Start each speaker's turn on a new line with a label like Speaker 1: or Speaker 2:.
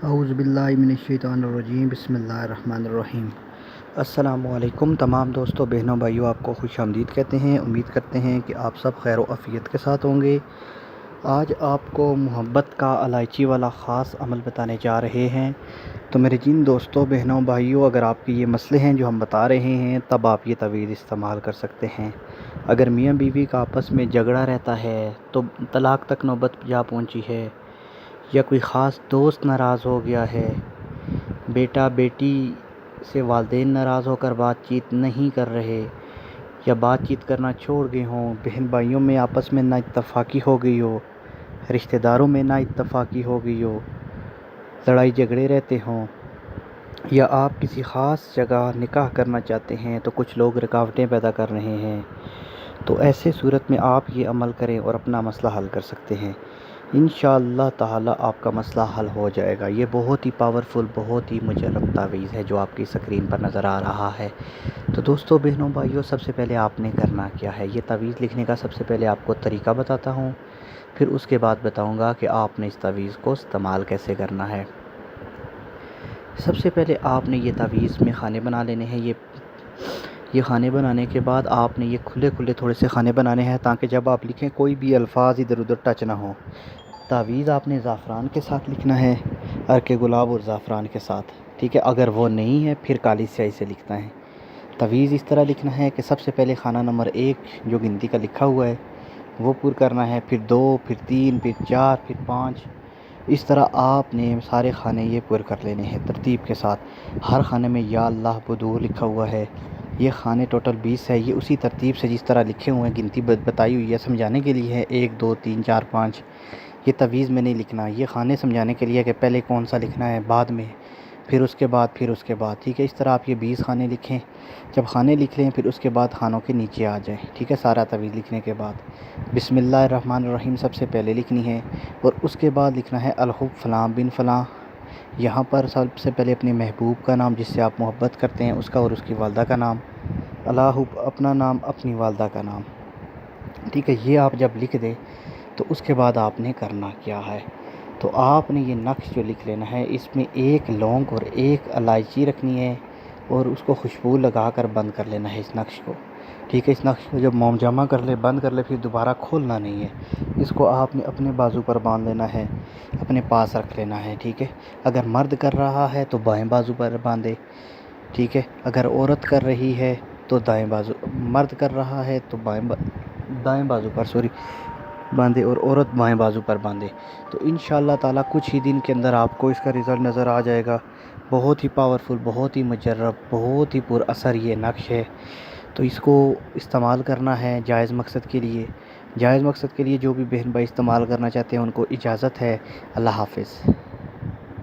Speaker 1: اعوذ باللہ من الشیطان الرجیم بسم اللہ الرحمن الرحیم۔ السلام علیکم تمام دوستوں، بہنوں، بھائیوں، آپ کو خوش آمدید کہتے ہیں۔ امید کرتے ہیں کہ آپ سب خیر و عافیت کے ساتھ ہوں گے۔ آج آپ کو محبت کا الائچی والا خاص عمل بتانے جا رہے ہیں۔ تو میرے جن دوستوں، بہنوں، بھائیوں، اگر آپ کے یہ مسئلے ہیں جو ہم بتا رہے ہیں، تب آپ یہ تعویذ استعمال کر سکتے ہیں۔ اگر میاں بیوی کا آپس میں جھگڑا رہتا ہے، تو طلاق تک نوبت جا پہنچی ہے، یا کوئی خاص دوست ناراض ہو گیا ہے، بیٹا بیٹی سے والدین ناراض ہو کر بات چیت نہیں کر رہے، یا بات چیت کرنا چھوڑ گئے ہوں، بہن بھائیوں میں آپس میں نا اتفاقی ہو گئی ہو، رشتہ داروں میں نا اتفاقی ہو گئی ہو، لڑائی جھگڑے رہتے ہوں، یا آپ کسی خاص جگہ نکاح کرنا چاہتے ہیں تو کچھ لوگ رکاوٹیں پیدا کر رہے ہیں، تو ایسے صورت میں آپ یہ عمل کریں اور اپنا مسئلہ حل کر سکتے ہیں۔ انشاءاللہ تعالی آپ کا مسئلہ حل ہو جائے گا۔ یہ بہت ہی پاورفل، بہت ہی مجرب تعویذ ہے جو آپ کی سکرین پر نظر آ رہا ہے۔ تو دوستوں، بہنوں، بھائیوں، سب سے پہلے آپ نے کرنا کیا ہے، یہ تعویذ لکھنے کا سب سے پہلے آپ کو طریقہ بتاتا ہوں، پھر اس کے بعد بتاؤں گا کہ آپ نے اس تعویذ کو استعمال کیسے کرنا ہے۔ سب سے پہلے آپ نے یہ تعویذ میں خانے بنا لینے ہیں۔ یہ خانے بنانے کے بعد آپ نے یہ کھلے کھلے تھوڑے سے خانے بنانے ہیں، تاکہ جب آپ لکھیں کوئی بھی الفاظ ادھر ادھر ٹچ نہ ہو۔ تعویذ آپ نے زعفران کے ساتھ لکھنا ہے، عرق گلاب اور زعفران کے ساتھ، ٹھیک ہے۔ اگر وہ نہیں ہے پھر کالی سیاہی سے لکھنا ہے۔ تعویذ اس طرح لکھنا ہے کہ سب سے پہلے خانہ نمبر 1 جو گنتی کا لکھا ہوا ہے وہ پر کرنا ہے، پھر 2، پھر 3، پھر 4، پھر 5۔ اس طرح آپ نے سارے خانے یہ پر کر لینے ہیں ترتیب کے ساتھ۔ ہر خانے میں یا اللہ بدور لکھا ہوا ہے۔ یہ خانے ٹوٹل 20 ہے۔ یہ اسی ترتیب سے جس طرح لکھے ہوئے ہیں، گنتی بتائی ہوئی ہے، سمجھانے کے لیے ہے 1 2 3 4 5۔ یہ تعویذ میں نہیں لکھنا، یہ خانے سمجھانے کے لیے کہ پہلے کون سا لکھنا ہے، بعد میں، پھر اس کے بعد، پھر اس کے بعد، ٹھیک ہے۔ اس طرح آپ یہ 20 خانے لکھیں۔ جب خانے لکھ لیں پھر اس کے بعد خانوں کے نیچے آ جائیں، ٹھیک ہے۔ سارا تعویذ لکھنے کے بعد بسم اللہ الرحمن الرحیم سب سے پہلے لکھنی ہے، اور اس کے بعد لکھنا ہے الحب فلاں بن فلاں۔ یہاں پر سب سے پہلے اپنے محبوب کا نام، جس سے آپ محبت کرتے ہیں، اس کا اور اس کی والدہ کا نام، الحب اپنا نام، اپنی والدہ کا نام، ٹھیک ہے۔ یہ آپ جب لکھ دیں تو اس کے بعد آپ نے کرنا کیا ہے، تو آپ نے یہ نقش جو لکھ لینا ہے، اس میں 1 لونگ اور 1 الائچی رکھنی ہے، اور اس کو خوشبو لگا کر بند کر لینا ہے اس نقش کو، ٹھیک ہے۔ اس نقش کو جب موم جامہ کر لے، بند کر لے، پھر دوبارہ کھولنا نہیں ہے۔ اس کو آپ نے اپنے بازو پر باندھ لینا ہے، اپنے پاس رکھ لینا ہے، ٹھیک ہے۔ اگر مرد کر رہا ہے تو بائیں بازو پر باندھے، ٹھیک ہے۔ اگر عورت کر رہی ہے تو دائیں بازو، مرد کر رہا ہے تو دائیں بازو پر باندھے، اور عورت بائیں بازو پر باندھے۔ تو انشاءاللہ تعالی کچھ ہی دن کے اندر آپ کو اس کا رزلٹ نظر آ جائے گا۔ بہت ہی پاورفل، بہت ہی مجرب، بہت ہی پر اثر یہ نقش ہے۔ تو اس کو استعمال کرنا ہے جائز مقصد کے لیے۔ جائز مقصد کے لیے جو بھی بہن بھائی استعمال کرنا چاہتے ہیں ان کو اجازت ہے۔ اللہ حافظ۔